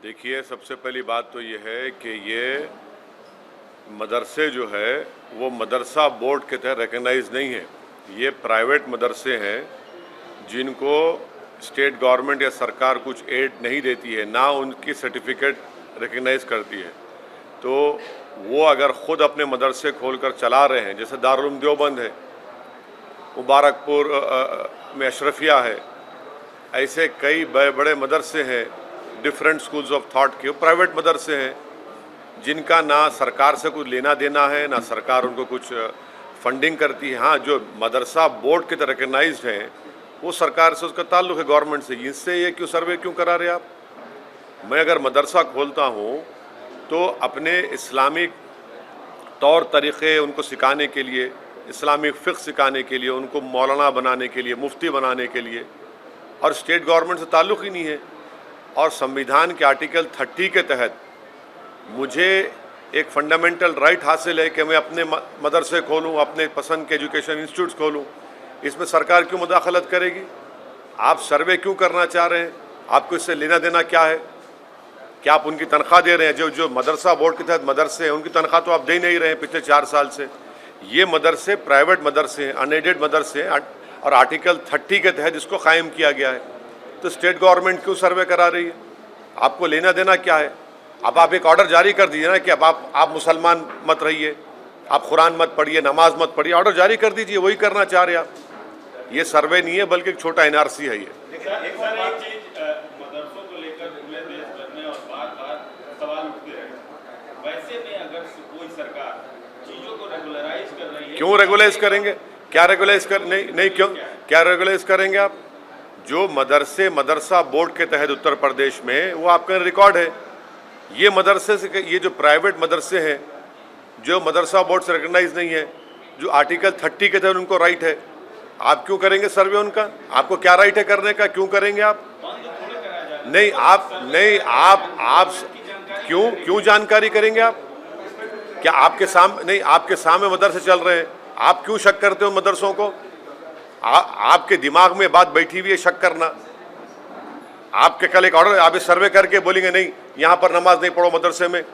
देखिए, सबसे पहली बात तो ये है कि ये मदरसे जो है वो मदरसा बोर्ड के तहत रिकग्नाइज नहीं है। ये प्राइवेट मदरसे हैं जिनको स्टेट गवर्नमेंट या सरकार कुछ एड नहीं देती है, ना उनकी सर्टिफिकेट रिकग्नाइज करती है। तो वो अगर ख़ुद अपने मदरसे खोलकर चला रहे हैं, जैसे दारुल उलूम देवबंद है, मुबारकपुर में अशरफिया है, ऐसे कई बड़े मदरसे हैं, डिफरेंट स्कूल्स ऑफ थॉट के प्राइवेट मदरसे हैं जिनका ना सरकार से कुछ लेना देना है, ना सरकार उनको कुछ फंडिंग करती है। हाँ, जो मदरसा बोर्ड के तरह रिकग्नाइज्ड हैं वो सरकार से उसका ताल्लुक़ है, गवर्नमेंट से। इससे ये क्यों सर्वे क्यों करा रहे आप? मैं अगर मदरसा खोलता हूँ तो अपने इस्लामिक तौर तरीक़े उनको सिखाने के लिए, इस्लामिक फ़िक़्ह सिखाने के लिए, उनको मौलाना बनाने के लिए, मुफ्ती बनाने के लिए, और स्टेट गवर्नमेंट से ताल्लुक़ ही नहीं है। और संविधान के आर्टिकल 30 के तहत मुझे एक फंडामेंटल राइट हासिल है कि मैं अपने मदरसे खोलूँ, अपने पसंद के एजुकेशन इंस्टीट्यूट्स खोलूँ। इसमें सरकार क्यों मुदाखलत करेगी? आप सर्वे क्यों करना चाह रहे हैं? आपको इससे लेना देना क्या है? क्या आप उनकी तनख्वाह दे रहे हैं? जो मदरसा बोर्ड के तहत मदरसे हैं उनकी तनख्वाह तो आप दे नहीं रहे हैं पिछले 4 साल से। ये मदरसे प्राइवेट मदरसे हैं, अनएडेड मदरसे हैं, और आर्टिकल 30 के तहत इसको कायम किया गया है। तो स्टेट गवर्नमेंट क्यों सर्वे करा रही है? आपको लेना देना क्या है? अब आप एक ऑर्डर जारी कर दीजिए ना कि अब आप मुसलमान मत रहिए, आप कुरान मत पढ़िए, नमाज मत पढ़िए, ऑर्डर जारी कर दीजिए। वही करना चाह रहे आप। ये सर्वे नहीं है बल्कि एक छोटा एनआरसी है। ये मदरसों को लेकर पूरे देश भर में और बार-बार सवाल उठते रहे। वैसे में अगर कोई सरकार चीजों को रेगुलराइज कर रही है, क्यों रेगुलाइज करेंगे? क्या रेगुलाइज कर नहीं क्यों क्या रेगुलाइज करेंगे आप? जो मदरसा बोर्ड के तहत उत्तर प्रदेश में वो आपका रिकॉर्ड है। ये मदरसे से, ये जो प्राइवेट मदरसे हैं जो मदरसा बोर्ड से रिकग्नाइज नहीं है, जो आर्टिकल 30 के तहत उनको राइट है, आप क्यों करेंगे सर्वे उनका? आपको क्या राइट है करने का? क्यों करेंगे आप? नहीं आप क्यों जानकारी करेंगे आप? क्या आपके सामने मदरसे चल रहे हैं, आप क्यों शक करते हो मदरसों को? आपके दिमाग में बात बैठी हुई है शक करना। आपके कल एक ऑर्डर, आप सर्वे करके बोलेंगे नहीं यहाँ पर नमाज नहीं पढ़ो मदरसे में,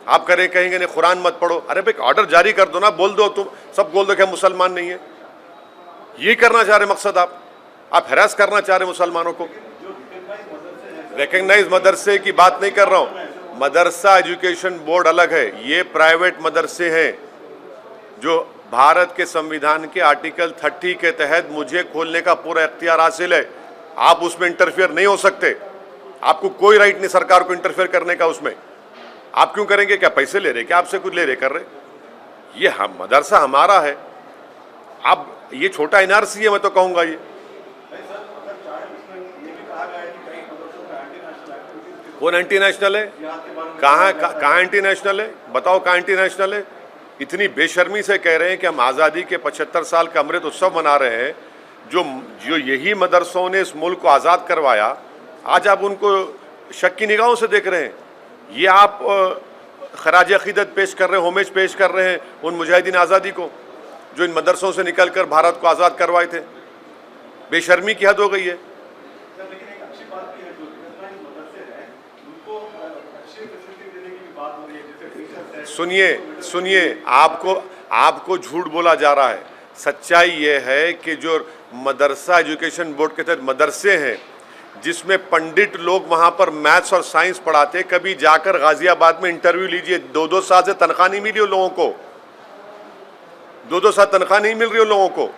आप कहेंगे नहीं कुरान मत पढ़ो। अरे भाई ऑर्डर जारी कर दो ना, बोल दो, तुम सब बोल दो कि हम मुसलमान नहीं है। ये करना चाह रहे मकसद आप हैरास करना चाह रहे मुसलमानों को। रिकग्नाइज मदरसे की बात नहीं कर रहा हूँ, मदरसा एजुकेशन बोर्ड अलग है। ये प्राइवेट मदरसे हैं जो भारत के संविधान के आर्टिकल 30 के तहत मुझे खोलने का पूरा इख्तियार हासिल है। आप उसमें इंटरफेयर नहीं हो सकते। आपको कोई राइट नहीं सरकार को इंटरफेयर करने का उसमें। आप क्यों करेंगे? क्या पैसे ले रहे? क्या आपसे कुछ ले रहे कर रहे? ये हम मदरसा हमारा है। अब ये छोटा एनआरसी है, मैं तो कहूँगा ये कौन एंटी नेशनल है? कहाँ एंटी नेशनल है? बताओ कहाँ एंटी नेशनल है? इतनी बेशर्मी से कह रहे हैं कि हम आज़ादी के 75 साल का अमृत उत्सव मना रहे हैं। जो यही मदरसों ने इस मुल्क को आज़ाद करवाया, आज आप उनको शक की निगाहों से देख रहे हैं। ये आप खराज अक़ीदत पेश कर रहे हैं, होमेज पेश कर रहे हैं उन मुजाहिदीन आज़ादी को जो इन मदरसों से निकलकर भारत को आज़ाद करवाए थे। बेशर्मी की हद हो गई है। सुनिए, आपको झूठ बोला जा रहा है। सच्चाई ये है कि जो मदरसा एजुकेशन बोर्ड के तहत मदरसे हैं जिसमें पंडित लोग वहाँ पर मैथ्स और साइंस पढ़ाते, कभी जाकर गाजियाबाद में इंटरव्यू लीजिए, 2-2 साल से तनख्वाह नहीं मिली उन लोगों को। 2-2 साल तनख्वाह नहीं मिल रही उन लोगों को।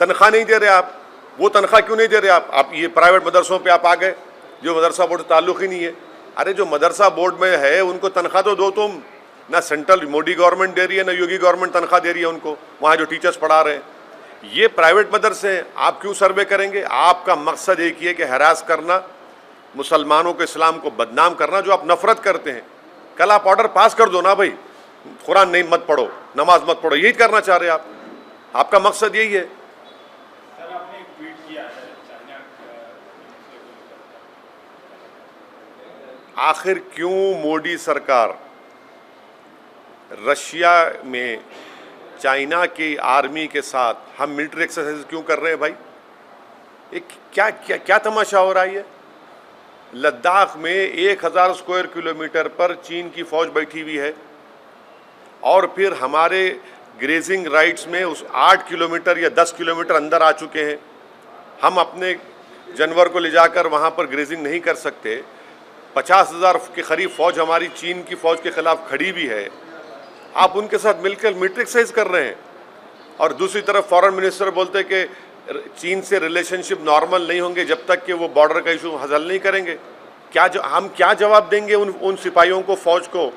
तनख्वाह नहीं दे रहे आप। वो तनख्वाह क्यों नहीं दे रहे आप ये प्राइवेट मदरसों पे आप आ गए जो मदरसा बोर्ड से ताल्लुक़ ही नहीं है। अरे जो मदरसा बोर्ड में है उनको तनख्वाह तो दो तुम। ना सेंट्रल मोदी गवर्नमेंट दे रही है, ना योगी गवर्नमेंट तनख्वाह दे रही है उनको, वहाँ जो टीचर्स पढ़ा रहे हैं। ये प्राइवेट मदरसे हैं, आप क्यों सर्वे करेंगे? आपका मकसद एक ही है कि हरास करना, मुसलमानों को, इस्लाम को बदनाम करना, जो आप नफरत करते हैं। कल आप ऑर्डर पास कर दो ना भाई, कुरान नहीं मत पढ़ो, नमाज मत पढ़ो, यही करना चाह रहे आप। आपका मकसद यही है। सर, आपने एक ट्वीट किया है चाइना आखिर क्यों मोदी सरकार रशिया में चाइना की आर्मी के साथ हम मिलिट्री एक्सरसाइज क्यों कर रहे हैं भाई? एक क्या क्या क्या तमाशा हो रहा है ये? लद्दाख में 1000 स्क्वायर किलोमीटर पर चीन की फौज बैठी हुई है और फिर हमारे ग्रेजिंग राइट्स में उस 8 किलोमीटर या 10 किलोमीटर अंदर आ चुके हैं। हम अपने जानवर को ले जाकर वहाँ पर ग्रेजिंग नहीं कर सकते। 50,000 के करीब फौज हमारी चीन की फौज के खिलाफ खड़ी भी है। आप उनके साथ मिलकर मिलिट्री एक्सरसाइज कर रहे हैं और दूसरी तरफ फॉरेन मिनिस्टर बोलते हैं कि चीन से रिलेशनशिप नॉर्मल नहीं होंगे जब तक कि वो बॉर्डर का इशू हल नहीं करेंगे। हम क्या जवाब देंगे उन सिपाहियों को, फौज को,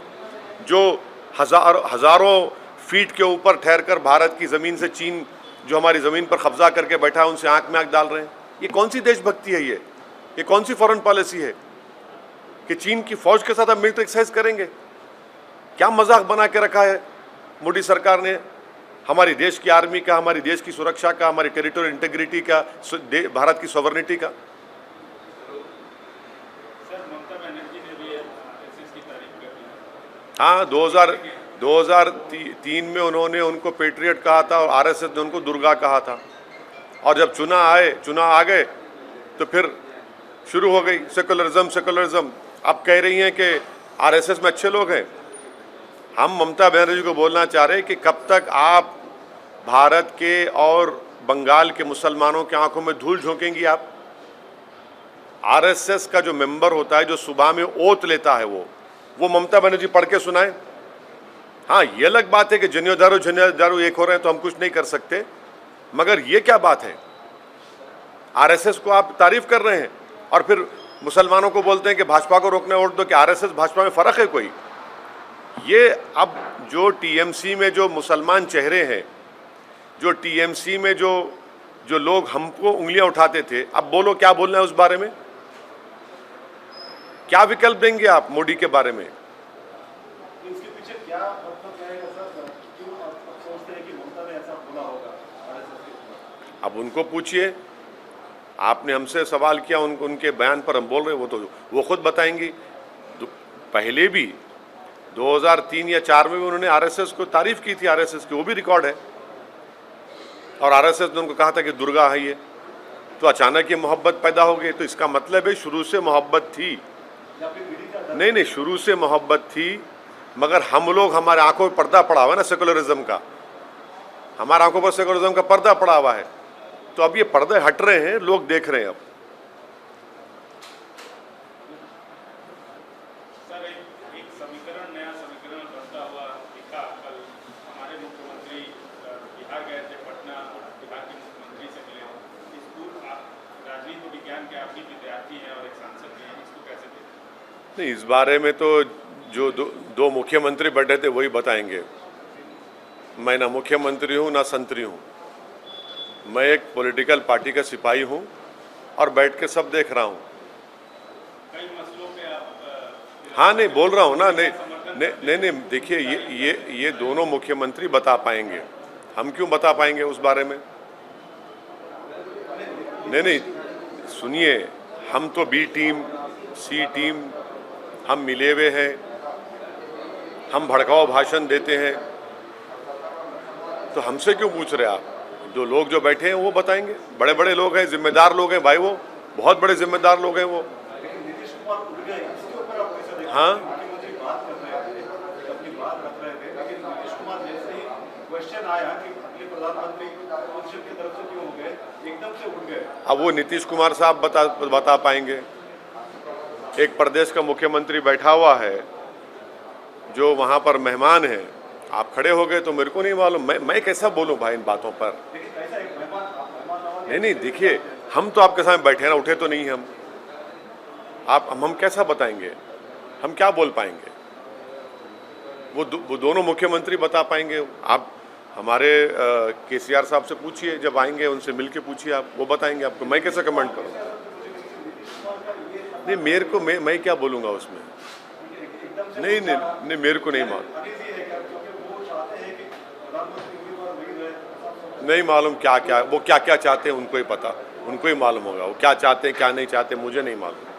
जो हज़ारों फीट के ऊपर ठहरकर भारत की ज़मीन से चीन जो हमारी ज़मीन पर कब्जा करके बैठा है उनसे आंख में आंख डाल रहे हैं? ये कौन सी देशभक्ति है? ये कौन सी फॉरेन पॉलिसी है कि चीन की फौज के साथ हम मिलिट्री एक्सरसाइज करेंगे? क्या मजाक बना के रखा है मोदी सरकार ने हमारी देश की आर्मी का, हमारी देश की सुरक्षा का, हमारी टेरिटोरियल इंटीग्रिटी का, भारत की सॉवरेनिटी का। हाँ, 2003 में उन्होंने उनको पेट्रियट कहा था और आरएसएस ने उनको दुर्गा कहा था। और जब चुनाव आ गए तो फिर शुरू हो गई सेकुलरिज्म। अब कह रही हैं कि आरएसएस में अच्छे लोग हैं। हम ममता बनर्जी को बोलना चाह रहे हैं कि कब तक आप भारत के और बंगाल के मुसलमानों की आंखों में धूल झोंकेंगी आप? आरएसएस का जो मेंबर होता है, जो सुबह में ओथ लेता है, वो ममता बनर्जी पढ़ के सुनाए। हाँ, ये अलग बात है कि जनियादारू एक हो रहे हैं तो हम कुछ नहीं कर सकते, मगर ये क्या बात है? आरएसएस को आप तारीफ कर रहे हैं और फिर मुसलमानों को बोलते हैं कि भाजपा को रोकने वोट दो। कि आरएसएस भाजपा में फ़र्क है कोई? ये अब जो टीएमसी में जो मुसलमान चेहरे हैं, जो टीएमसी में जो लोग हमको उंगलियां उठाते थे, अब बोलो क्या बोलना है उस बारे में? क्या विकल्प देंगे आप मोदी के बारे में? इसके पीछे क्या मतलब है सर? क्यों आप सोचते हैं कि ममता ने ऐसा बोला होगा आरएसएस के? अब उनको पूछिए। आपने हमसे सवाल किया, उनके बयान पर हम बोल रहे हैं, वो खुद बताएंगी। पहले भी 2003 या 4 में भी उन्होंने आरएसएस को तारीफ की थी, आरएसएस की, वो भी रिकॉर्ड है। और आरएसएस ने उनको कहा था कि दुर्गा है ये। तो अचानक ये मोहब्बत पैदा हो गई। तो इसका मतलब है शुरू से मोहब्बत थी। नहीं, शुरू से मोहब्बत थी, मगर हम लोग, हमारे आंखों में पर्दा पड़ा हुआ है ना सेकुलरिज्म का। हमारे आंखों पर सेकुलरिज्म का पर्दा पड़ा हुआ है। तो अब ये पर्दे हट रहे हैं, लोग देख रहे हैं अब। सर, एक समीकरण, नया समीकरण बनता हुआ दिखा कल। हमारे मुख्यमंत्री बिहार गए थे, पटना, बिहार के मुख्यमंत्री से मिले। इस पूर्व राजनीति विज्ञान के आप भी विद्यार्थी हैं और एक सांसद भी हैं, इसको कैसे देखते? नहीं, इस बारे में तो जो दो मुख्यमंत्री बैठे थे वही बताएंगे। मैं ना मुख्यमंत्री हूँ ना संतरी हूँ। मैं एक पॉलिटिकल पार्टी का सिपाही हूँ और बैठ के सब देख रहा हूँ। कई मसलों पे आप हाँ, नहीं बोल रहा हूँ ना। नहीं, देखिए, ये दोनों मुख्यमंत्री बता पाएंगे, हम क्यों बता पाएंगे उस बारे में? नहीं, सुनिए, हम तो बी टीम, सी टीम, हम मिले हुए हैं, हम भड़काऊ भाषण देते हैं, तो हमसे क्यों पूछ रहे आप? जो लोग जो बैठे हैं वो बताएंगे। बड़े बड़े लोग हैं, जिम्मेदार लोग हैं भाई, वो बहुत बड़े जिम्मेदार लोग हैं वो। नीतीश कुमार उठ गए, इसके ऊपर आप कैसे देखते हैं? हाँ, मुख्यमंत्री बात कर रहे थे, अपनी बात रख रहे थे, लेकिन नीतीश कुमार जैसे ही क्वेश्चन आया कि अगले प्रधानमंत्री अपोजिशन की तरफ से क्यों हो गए, एकदम से उठ गए। अब वो नीतीश कुमार साहब बता पाएंगे। एक प्रदेश का मुख्यमंत्री बैठा हुआ है जो वहाँ पर मेहमान है, आप खड़े हो गए तो मेरे को नहीं मालूम। मैं कैसा बोलूँ भाई इन बातों पर? नहीं, देखिए, हम तो आपके सामने बैठे ना, उठे तो नहीं हम। हम कैसा बताएंगे? हम क्या बोल पाएंगे? वो दोनों मुख्यमंत्री बता पाएंगे। आप हमारे केसीआर साहब से पूछिए, जब आएंगे उनसे मिलके पूछिए, आप, वो बताएंगे आपको। मैं कैसे कमेंट करूँ? नहीं, मेरे को, मैं क्या बोलूँगा उसमें? नहीं, मेरे को नहीं मालूम। नहीं मालूम वो क्या चाहते हैं, उनको ही पता, उनको ही मालूम होगा वो क्या चाहते हैं क्या नहीं चाहते, मुझे नहीं मालूम।